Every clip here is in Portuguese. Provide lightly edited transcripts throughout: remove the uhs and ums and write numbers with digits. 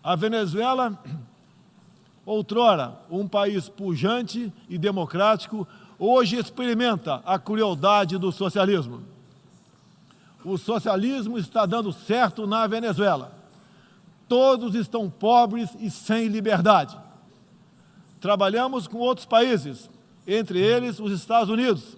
A Venezuela, outrora um país pujante e democrático, hoje experimenta a crueldade do socialismo. O socialismo está dando certo na Venezuela. Todos estão pobres e sem liberdade. Trabalhamos com outros países, entre eles os Estados Unidos,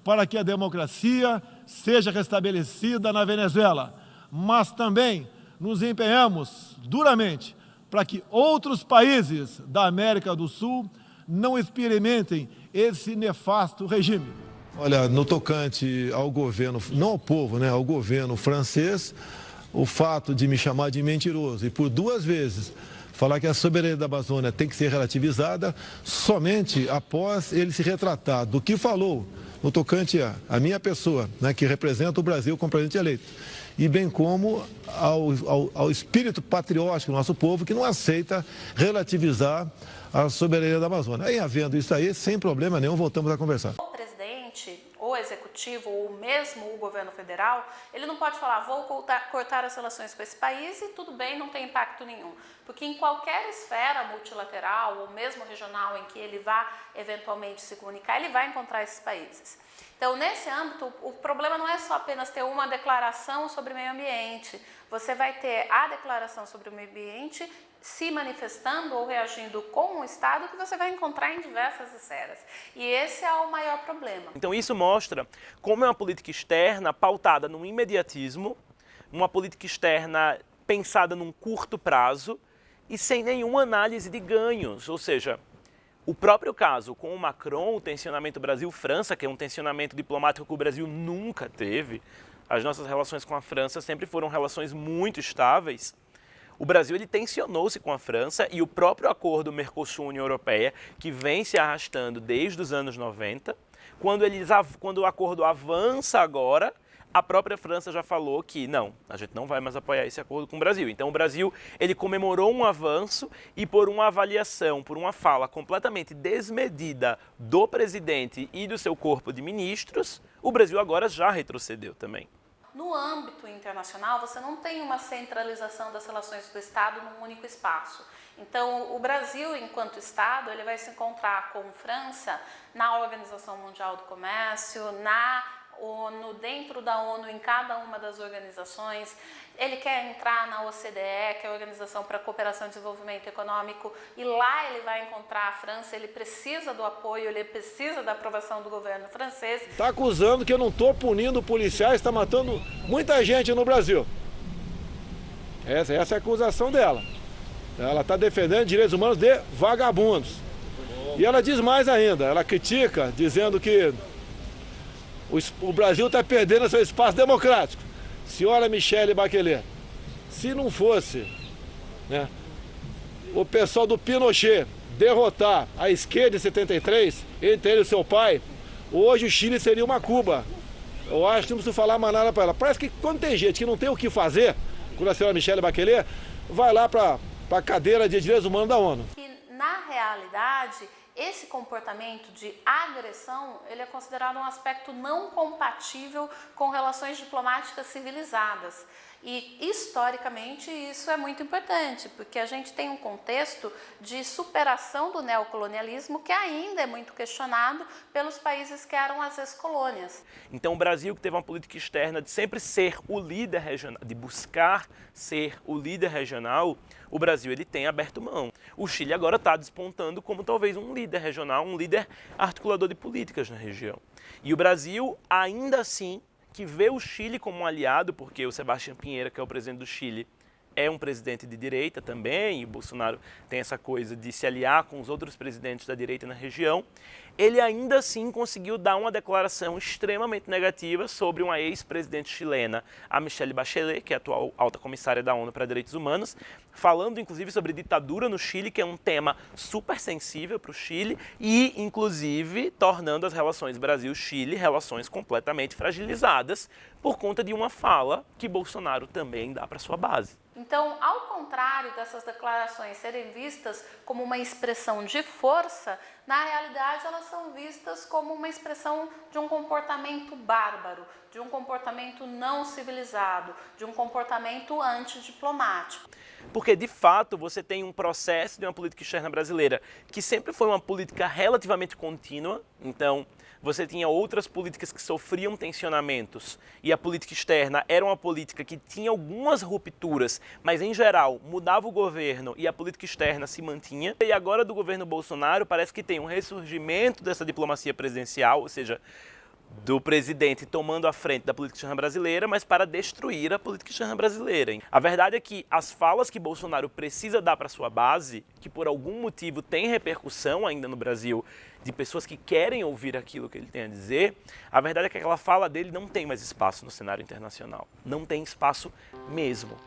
para que a democracia seja restabelecida na Venezuela, mas também nos empenhamos duramente para que outros países da América do Sul não experimentem esse nefasto regime. Olha, no tocante ao governo, não ao povo, né, ao governo francês, o fato de me chamar de mentiroso e por 2 vezes falar que a soberania da Amazônia tem que ser relativizada, somente após ele se retratar do que falou no tocante à minha pessoa, né, que representa o Brasil como presidente eleito, e bem como ao espírito patriótico do nosso povo, que não aceita relativizar a soberania da Amazônia. Em havendo isso aí, sem problema nenhum, voltamos a conversar. O presidente, ou executivo, ou mesmo o governo federal, ele não pode falar, vou cortar as relações com esse país e tudo bem, não tem impacto nenhum. Porque em qualquer esfera multilateral, ou mesmo regional, em que ele vá eventualmente se comunicar, ele vai encontrar esses países. Então, nesse âmbito, o problema não é só apenas ter uma declaração sobre o meio ambiente. Você vai ter a declaração sobre o meio ambiente se manifestando ou reagindo com o Estado, que você vai encontrar em diversas esferas. E esse é o maior problema. Então isso mostra como é uma política externa pautada num imediatismo, uma política externa pensada num curto prazo e sem nenhuma análise de ganhos. Ou seja, o próprio caso com o Macron, o tensionamento Brasil-França, que é um tensionamento diplomático que o Brasil nunca teve. As nossas relações com a França sempre foram relações muito estáveis. O Brasil ele tensionou-se com a França e o próprio acordo Mercosul-União Europeia, que vem se arrastando desde os anos 90, quando o acordo avança agora, a própria França já falou que não, a gente não vai mais apoiar esse acordo com o Brasil. Então o Brasil ele comemorou um avanço e por uma avaliação, por uma fala completamente desmedida do presidente e do seu corpo de ministros, o Brasil agora já retrocedeu também. No âmbito internacional, você não tem uma centralização das relações do Estado num único espaço. Então, o Brasil, enquanto Estado, ele vai se encontrar com França na Organização Mundial do Comércio, na ONU, dentro da ONU, em cada uma das organizações. Ele quer entrar na OCDE, que é a Organização para a Cooperação e Desenvolvimento Econômico, e lá ele vai encontrar a França, ele precisa do apoio, ele precisa da aprovação do governo francês. Está acusando que eu não estou punindo policiais, está matando muita gente no Brasil. Essa é a acusação dela. Ela está defendendo direitos humanos de vagabundos. E ela diz mais ainda, ela critica, dizendo que o Brasil está perdendo seu espaço democrático. Senhora Michelle Bachelet, se não fosse, né, o pessoal do Pinochet derrotar a esquerda em 73, entre ele e seu pai, hoje o Chile seria uma Cuba. Eu acho que não preciso falar mais nada para ela. Parece que quando tem gente que não tem o que fazer, quando a senhora Michelle Bachelet vai lá para a cadeira de direitos humanos da ONU. Que, na realidade, esse comportamento de agressão, ele é considerado um aspecto não compatível com relações diplomáticas civilizadas. E, historicamente, isso é muito importante, porque a gente tem um contexto de superação do neocolonialismo que ainda é muito questionado pelos países que eram as ex-colônias. Então, o Brasil, que teve uma política externa de sempre ser o líder regional, de buscar ser o líder regional, o Brasil ele tem aberto mão. O Chile agora está despontando como talvez um líder regional, um líder articulador de políticas na região. E o Brasil, ainda assim, que vê o Chile como um aliado, porque o Sebastián Piñera, que é o presidente do Chile, é um presidente de direita também, e o Bolsonaro tem essa coisa de se aliar com os outros presidentes da direita na região, ele ainda assim conseguiu dar uma declaração extremamente negativa sobre uma ex-presidente chilena, a Michelle Bachelet, que é a atual alta comissária da ONU para Direitos Humanos, falando inclusive sobre ditadura no Chile, que é um tema super sensível para o Chile, e inclusive tornando as relações Brasil-Chile relações completamente fragilizadas por conta de uma fala que Bolsonaro também dá para sua base. Então, ao contrário dessas declarações serem vistas como uma expressão de força, na realidade elas são vistas como uma expressão de um comportamento bárbaro, de um comportamento não civilizado, de um comportamento antidiplomático. Porque, de fato, você tem um processo de uma política externa brasileira que sempre foi uma política relativamente contínua. Então, você tinha outras políticas que sofriam tensionamentos e a política externa era uma política que tinha algumas rupturas, mas, em geral, mudava o governo e a política externa se mantinha. E agora, do governo Bolsonaro, parece que tem um ressurgimento dessa diplomacia presidencial, ou seja, do presidente tomando a frente da política externa brasileira, mas para destruir a política externa brasileira. A verdade é que as falas que Bolsonaro precisa dar para sua base, que por algum motivo tem repercussão ainda no Brasil, de pessoas que querem ouvir aquilo que ele tem a dizer, a verdade é que aquela fala dele não tem mais espaço no cenário internacional. Não tem espaço mesmo.